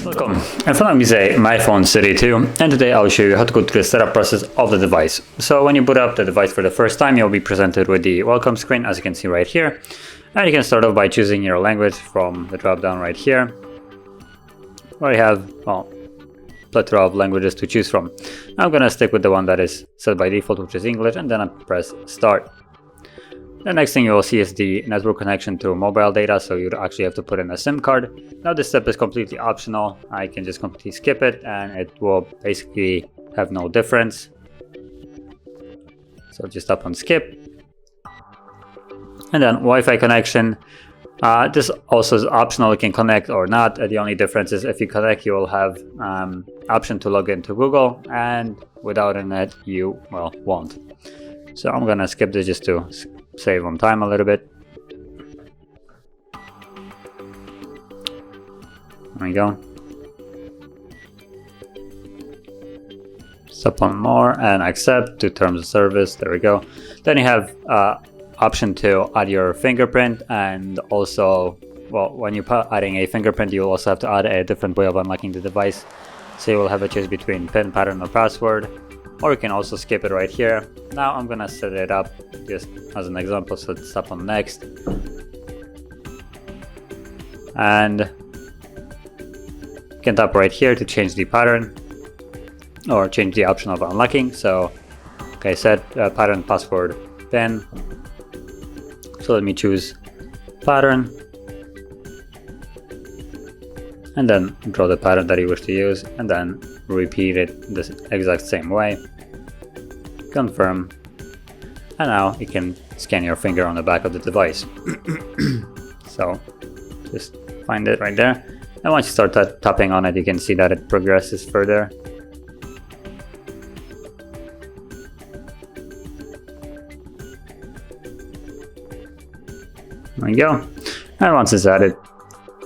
Welcome, in front of me is a myPhone Series 2, and today I'll show you how to go through the setup process of the device. So when you boot up the device for the first time, you'll be presented with the welcome screen, as you can see right here. And you can start off by choosing your language from the drop down right here, where you have, well, plethora of languages to choose from. I'm gonna stick with the one that is set by default, which is English, and then I press start. The next thing you will see is the network connection to mobile data, so you'd actually have to put in a SIM card. Now this step is completely optional. I can just completely skip it and it will basically have no difference. So just tap on skip. And then Wi-Fi connection. This also is optional, you can connect or not. The only difference is if you connect, you will have option to log into Google, and without it you, well, won't. So I'm gonna skip this just to save on time a little bit. There we go. Step on more and accept to terms of service. There we go. Then you have option to add your fingerprint, and also, well, when you're adding a fingerprint, you will also have to add a different way of unlocking the device. So you will have a choice between PIN, pattern, or password, or you can also skip it right here. Now I'm gonna set it up just as an example, so let's tap on next. And you can tap right here to change the pattern or change the option of unlocking. So, okay, set pattern, password, PIN. So let me choose pattern, and then draw the pattern that you wish to use, and then repeat it the exact same way. Confirm, and now you can scan your finger on the back of the device. So just find it right there, and once you start tapping on it, you can see that it progresses further. There you go. And once it's added,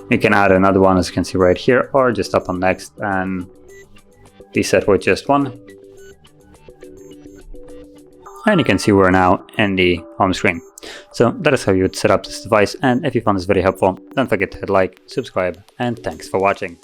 you can add another one, as you can see right here, or just tap on next and be set with just one. And you can see we're now in the home screen. So that is how you would set up this device. And if you found this video helpful, don't forget to hit like, subscribe, and thanks for watching.